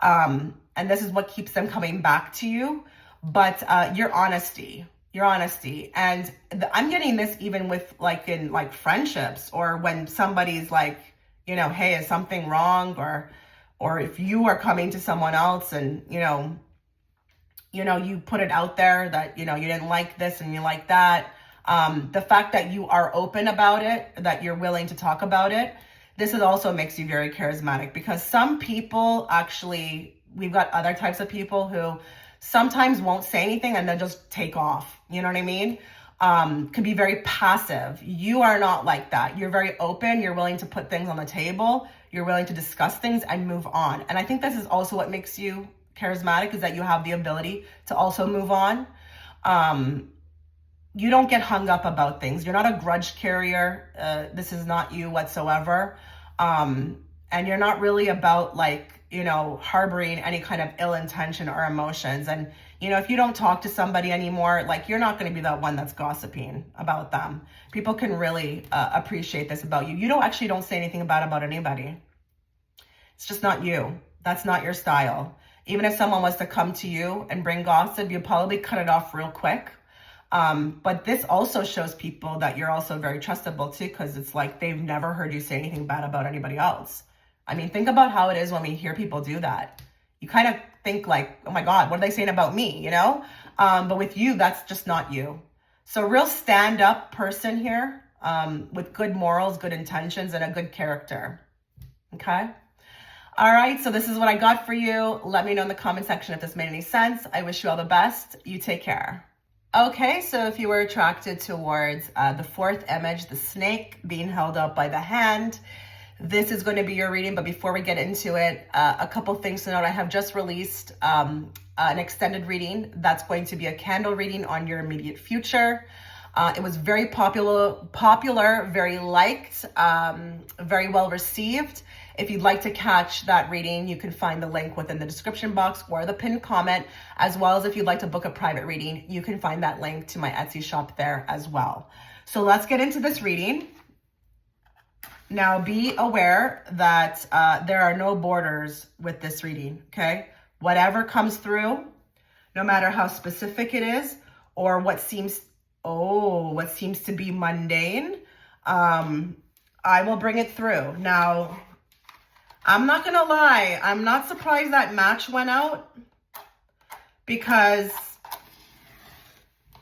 And this is what keeps them coming back to you. But your honesty. And I'm getting this even with in friendships, or when somebody's like, hey, is something wrong? Or if you are coming to someone else and, you put it out there that, you didn't like this and you like that. The fact that you are open about it, that you're willing to talk about it, this is also makes you very charismatic, because some people actually, we've got other types of people who sometimes won't say anything and then just take off. You know what I mean? Can be very passive. You are not like that. You're very open. You're willing to put things on the table. You're willing to discuss things and move on. And I think this is also what makes you charismatic, is that you have the ability to also move on. You don't get hung up about things. You're not a grudge carrier. This is not you whatsoever. And you're not really about harboring any kind of ill intention or emotions. And, if you don't talk to somebody anymore, you're not going to be that one that's gossiping about them. People can really appreciate this about you. You don't say anything bad about anybody. It's just not you. That's not your style. Even if someone was to come to you and bring gossip, you'll probably cut it off real quick. But this also shows people that you're also very trustable too, because it's like they've never heard you say anything bad about anybody else. I mean, think about how it is when we hear people do that. You kind of think oh my God, what are they saying about me, But with you, that's just not you. So real stand-up person here, with good morals, good intentions, and a good character. Okay? All right, so this is what I got for you. Let me know in the comment section if this made any sense. I wish you all the best. You take care. Okay, so if you were attracted towards the fourth image, the snake being held up by the hand, this is going to be your reading. But before we get into it, a couple things to note. I have just released an extended reading that's going to be a candle reading on your immediate future. It was very popular, very liked, very well received. If you'd like to catch that reading, you can find the link within the description box or the pinned comment, as well as if you'd like to book a private reading, you can find that link to my Etsy shop there as well. So let's get into this reading. Now, be aware that there are no borders with this reading, okay? Whatever comes through, no matter how specific it is, or what seems to be mundane, I will bring it through. Now, I'm not gonna lie, I'm not surprised that match went out, because,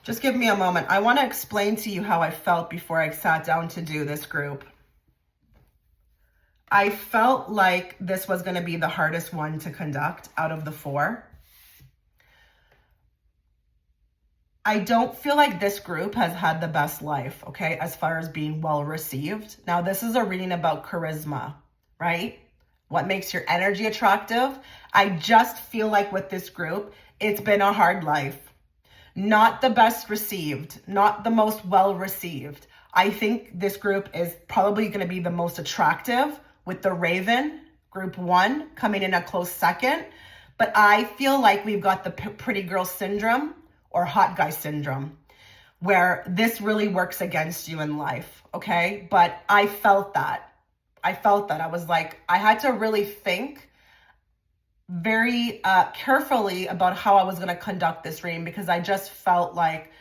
just give me a moment. I wanna explain to you how I felt before I sat down to do this group. I felt like this was going to be the hardest one to conduct out of the four. I don't feel like this group has had the best life, okay, as far as being well received. Now, this is a reading about charisma, right? What makes your energy attractive? I just feel like with this group, it's been a hard life. Not the best received, not the most well received. I think this group is probably going to be the most attractive, with the Raven, group 1, coming in a close second. But I feel like we've got the pretty girl syndrome or hot guy syndrome, where this really works against you in life, okay? But I felt that. I was like, I had to really think very carefully about how I was going to conduct this reading, because I just felt like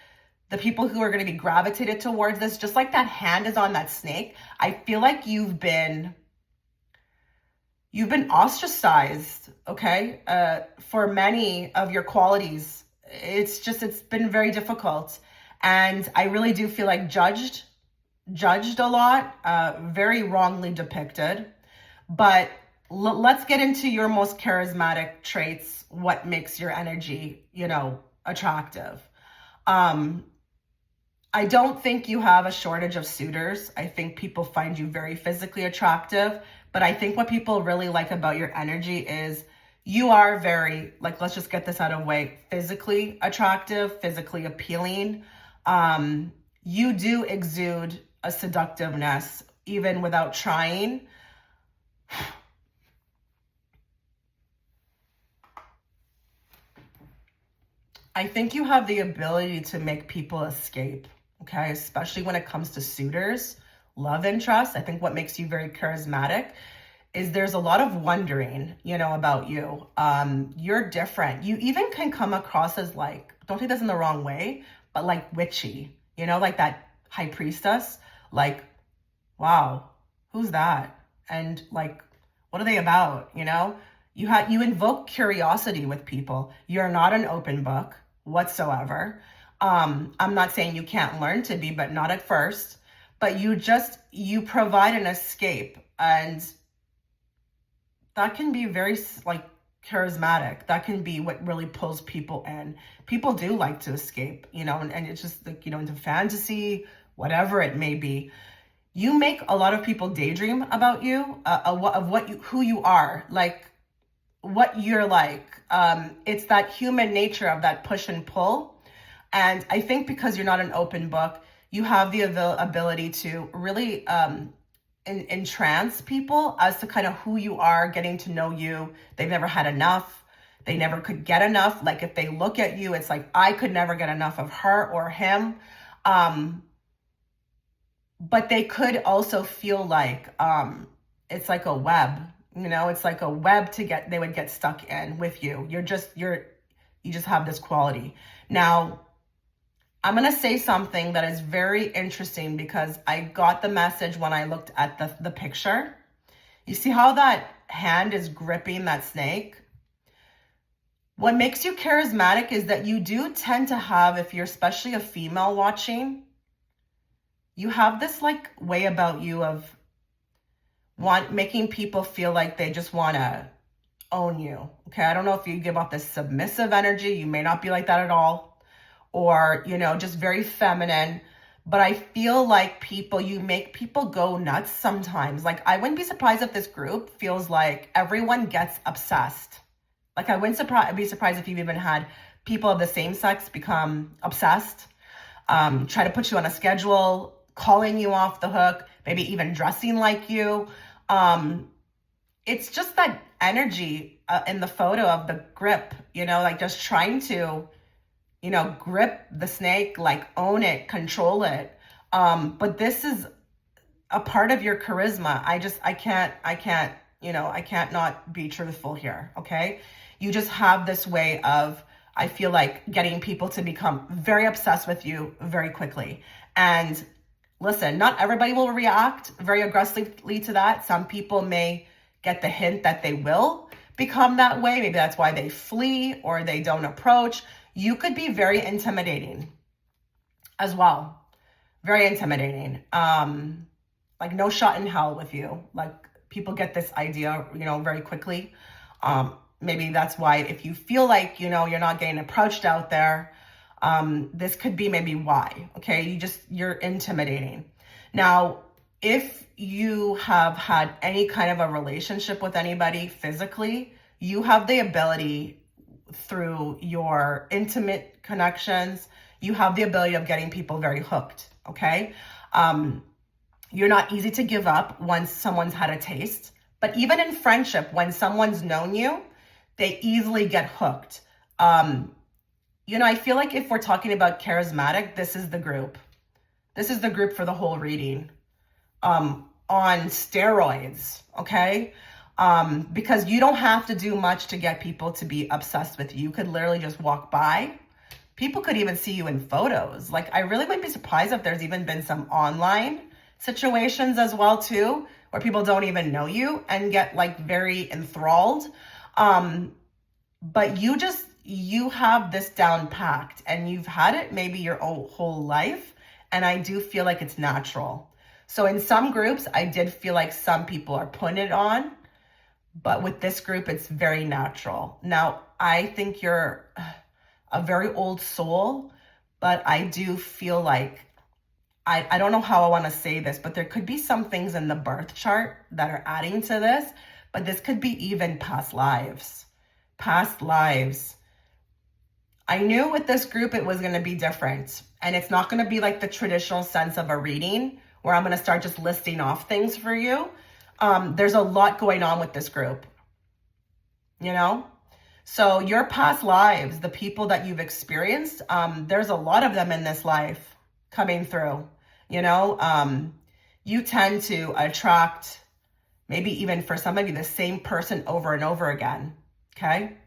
the people who are going to be gravitated towards this, just like that hand is on that snake, I feel like you've been ostracized, okay, for many of your qualities. It's been very difficult. And I really do feel like judged a lot, very wrongly depicted. But let's get into your most charismatic traits, what makes your energy, attractive. I don't think you have a shortage of suitors. I think people find you very physically attractive. But I think what people really like about your energy is you are very, like, let's just get this out of the way, physically attractive, physically appealing. You do exude a seductiveness even without trying. I think you have the ability to make people escape, okay? Especially when it comes to suitors, love interest. I think what makes you very charismatic is there's a lot of wondering, about you. You're different. You even can come across as like, don't take this in the wrong way, but like witchy, like that high priestess, like, wow, who's that? And like, what are they about? You invoke curiosity with people. You're not an open book whatsoever. I'm not saying you can't learn to be, but not at first. But you provide an escape, and that can be very like charismatic. That can be what really pulls people in. People do like to escape, and it's just like, into fantasy, whatever it may be. You make a lot of people daydream about you, who you are, like what you're like. It's that human nature of that push and pull. And I think because you're not an open book, you have the ability to really entrance people as to kind of who you are, getting to know you. They've never had enough. They never could get enough. Like if they look at you, it's like, I could never get enough of her or him. But they could also feel like it's like a web, it's like a web they would get stuck in with you. You just have this quality. Now, I'm going to say something that is very interesting because I got the message when I looked at the picture. You see how that hand is gripping that snake? What makes you charismatic is that you do tend to have, if you're especially a female watching, you have this like way about you of making people feel like they just want to own you. Okay. I don't know if you give off this submissive energy. You may not be like that at all. Or, just very feminine. But I feel like you make people go nuts sometimes. Like, I wouldn't be surprised if this group feels like everyone gets obsessed. Like, I wouldn't be surprised if you've even had people of the same sex become obsessed, try to put you on a schedule, calling you off the hook, maybe even dressing like you. It's just that energy in the photo of the grip, like just trying to grip the snake, like own it, control it. But this is a part of your charisma. I can't not be truthful here. Okay. You just have this way of, I feel like, getting people to become very obsessed with you very quickly. And listen, not everybody will react very aggressively to that. Some people may get the hint that they will become that way. Maybe that's why they flee or they don't approach. You could be very intimidating as well. Very intimidating. Like no shot in hell with you. Like people get this idea, very quickly. Maybe that's why if you feel like, you're not getting approached out there, this could be maybe why. Okay. You're intimidating. Now, if you have had any kind of a relationship with anybody physically, you have the ability through your intimate connections, you have the ability of getting people very hooked, okay? You're not easy to give up once someone's had a taste, but even in friendship, when someone's known you, they easily get hooked. I feel like if we're talking about charismatic, this is the group. This is the group for the whole reading. On steroids, okay? Because you don't have to do much to get people to be obsessed with you. You could literally just walk by People could even see you in photos. Like, I really wouldn't be surprised if there's even been some online situations as well too, where people don't even know you and get like very enthralled. But you have this down packed, and you've had it maybe your whole life. And I do feel like it's natural. So in some groups, I did feel like some people are putting it on, but with this group, it's very natural. Now, I think you're a very old soul, but I do feel like, I don't know how I want to say this, but there could be some things in the birth chart that are adding to this, but this could be even past lives. Past lives. I knew with this group it was going to be different, and it's not going to be like the traditional sense of a reading where I'm going to start just listing off things for you. There's a lot going on with this group, you know? So your past lives, the people that you've experienced, there's a lot of them in this life coming through, you know? You tend to attract, maybe even for some of you, the same person over and over again, okay?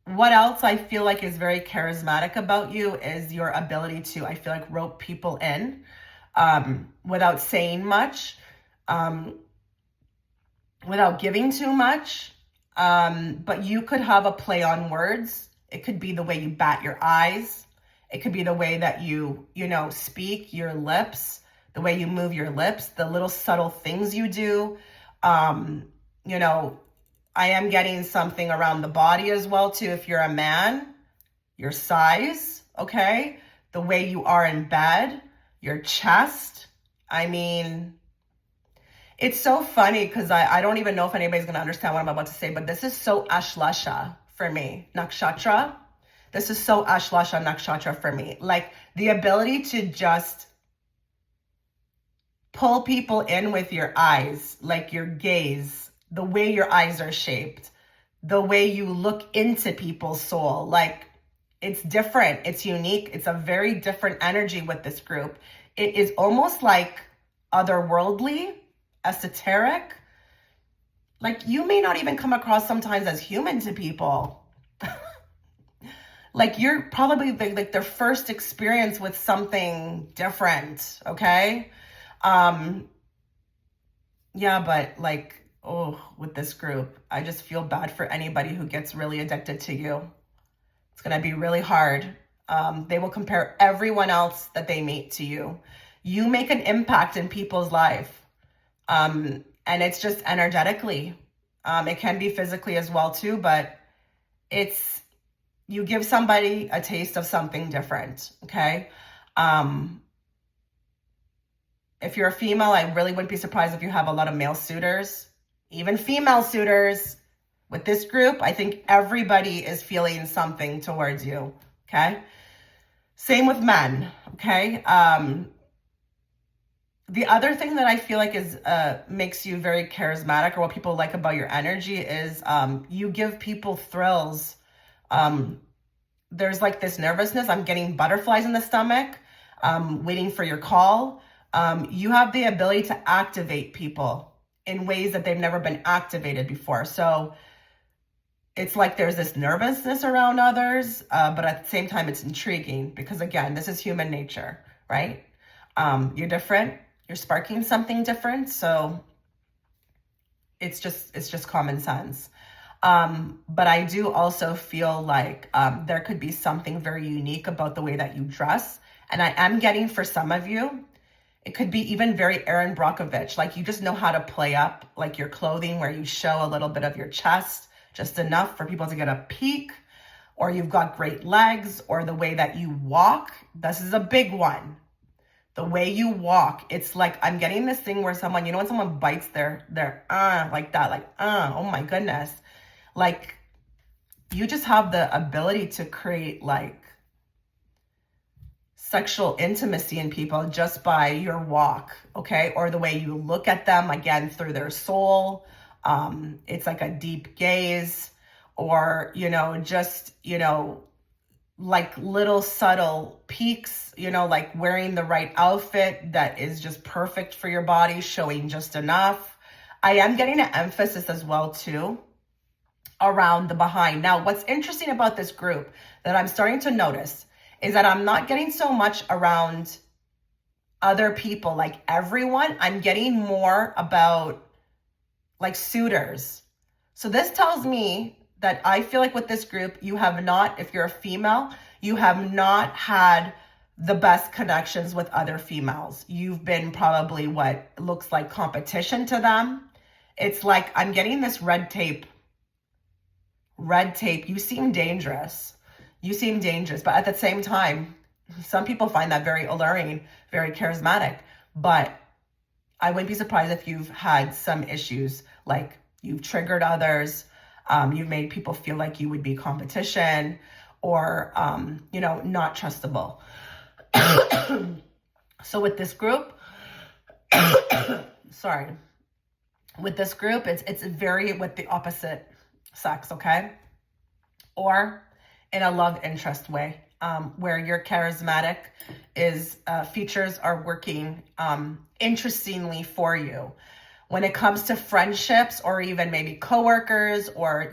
What else I feel like is very charismatic about you is your ability to, I feel like, rope people in without saying much, without giving too much. But you could have a play on words. It could be the way you bat your eyes. It could be the way that you speak, your lips, the way you move your lips, the little subtle things you do. I am getting something around the body as well too. If you're a man, your size, okay? The way you are in bed, your chest. I mean, it's so funny because I don't even know if anybody's going to understand what I'm about to say, but this is so Ashlasha for me. Nakshatra. This is so Ashlasha Nakshatra for me. Like the ability to just pull people in with your eyes, like your gaze, the way your eyes are shaped, the way you look into people's soul. Like it's different. It's unique. It's a very different energy with this group. It is almost like otherworldly, esoteric. Like you may not even come across sometimes as human to people. Like you're probably like their first experience with something different, okay? Yeah, but like, with this group, I just feel bad for anybody who gets really addicted to you. It's going to be really hard. They will compare everyone else that they meet to you. You make an impact in people's life. And it's just energetically. It can be physically as well too, but you give somebody a taste of something different, okay? If you're a female, I really wouldn't be surprised if you have a lot of male suitors. Even female suitors with this group, I think everybody is feeling something towards you, okay? Same with men, okay? The other thing that I feel like makes you very charismatic, or what people like about your energy, is you give people thrills. There's like this nervousness. I'm getting butterflies in the stomach, waiting for your call. You have the ability to activate people in ways that they've never been activated before. So it's like there's this nervousness around others, but at the same time, it's intriguing because again, this is human nature, right? You're different, you're sparking something different. So it's just common sense. But I do also feel like there could be something very unique about the way that you dress. And I am getting, for some of you, it could be even very Erin Brockovich. Like you just know how to play up like your clothing where you show a little bit of your chest, just enough for people to get a peek, or you've got great legs, or the way that you walk. This is a big one. The way you walk, it's like I'm getting this thing where someone, when someone bites their like that, like, oh my goodness. Like you just have the ability to create like sexual intimacy in people just by your walk, okay? Or the way you look at them, again, through their soul. It's like a deep gaze, or, like little subtle peaks, like wearing the right outfit that is just perfect for your body, showing just enough. I am getting an emphasis as well too around the behind. Now, what's interesting about this group that I'm starting to notice is that I'm not getting so much around other people, like everyone. I'm getting more about like suitors. So this tells me that I feel like with this group, you have not, if you're a female, you have not had the best connections with other females. You've been probably what looks like competition to them. It's like I'm getting this red tape. Red tape. You seem dangerous. You seem dangerous. But at the same time, some people find that very alluring, very charismatic. But I wouldn't be surprised if you've had some issues, like you've triggered others, you've made people feel like you would be competition, or, not trustable. So with this group, sorry, with this group, it's very with the opposite sex, okay? Or in a love interest way, where you're charismatic is features are working interestingly for you. When it comes to friendships or even maybe coworkers or,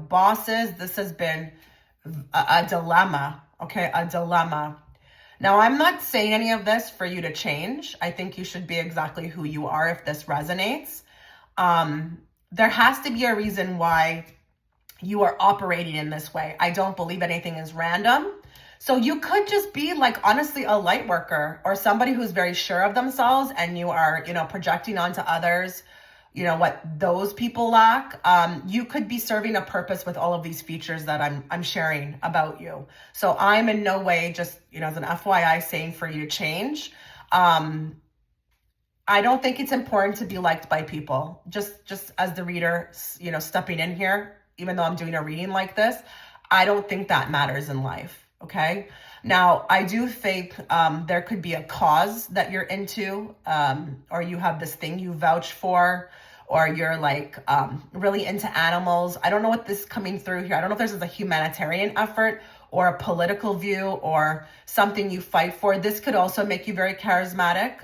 bosses, this has been a dilemma, okay? A dilemma. Now, I'm not saying any of this for you to change. I think you should be exactly who you are if this resonates. There has to be a reason why you are operating in this way. I don't believe anything is random. So you could just be like, honestly, a light worker or somebody who's very sure of themselves, and you are, projecting onto others, what those people lack. You could be serving a purpose with all of these features that I'm sharing about you. So I'm in no way just, as an FYI saying for you to change. I don't think it's important to be liked by people. Just as the reader, stepping in here, even though I'm doing a reading like this, I don't think that matters in life. Okay. Now, I do think there could be a cause that you're into, or you have this thing you vouch for, or you're like really into animals. I don't know what this is coming through here. I don't know if this is a humanitarian effort or a political view or something you fight for. This could also make you very charismatic.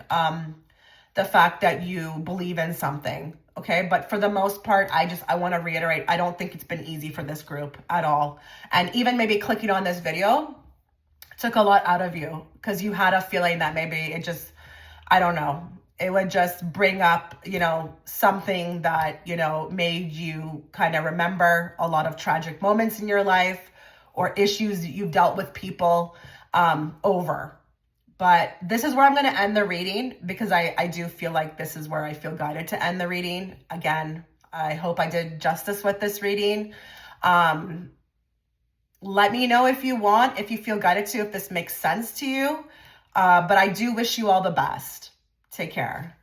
The fact that you believe in something. Okay. But for the most part, I want to reiterate, I don't think it's been easy for this group at all. And even maybe clicking on this video took a lot out of you because you had a feeling that maybe it just, I don't know, it would just bring up, something that, made you kind of remember a lot of tragic moments in your life or issues that you've dealt with people over. But this is where I'm going to end the reading because I do feel like this is where I feel guided to end the reading. Again, I hope I did justice with this reading. Let me know if you feel guided to, if this makes sense to you. But I do wish you all the best. Take care.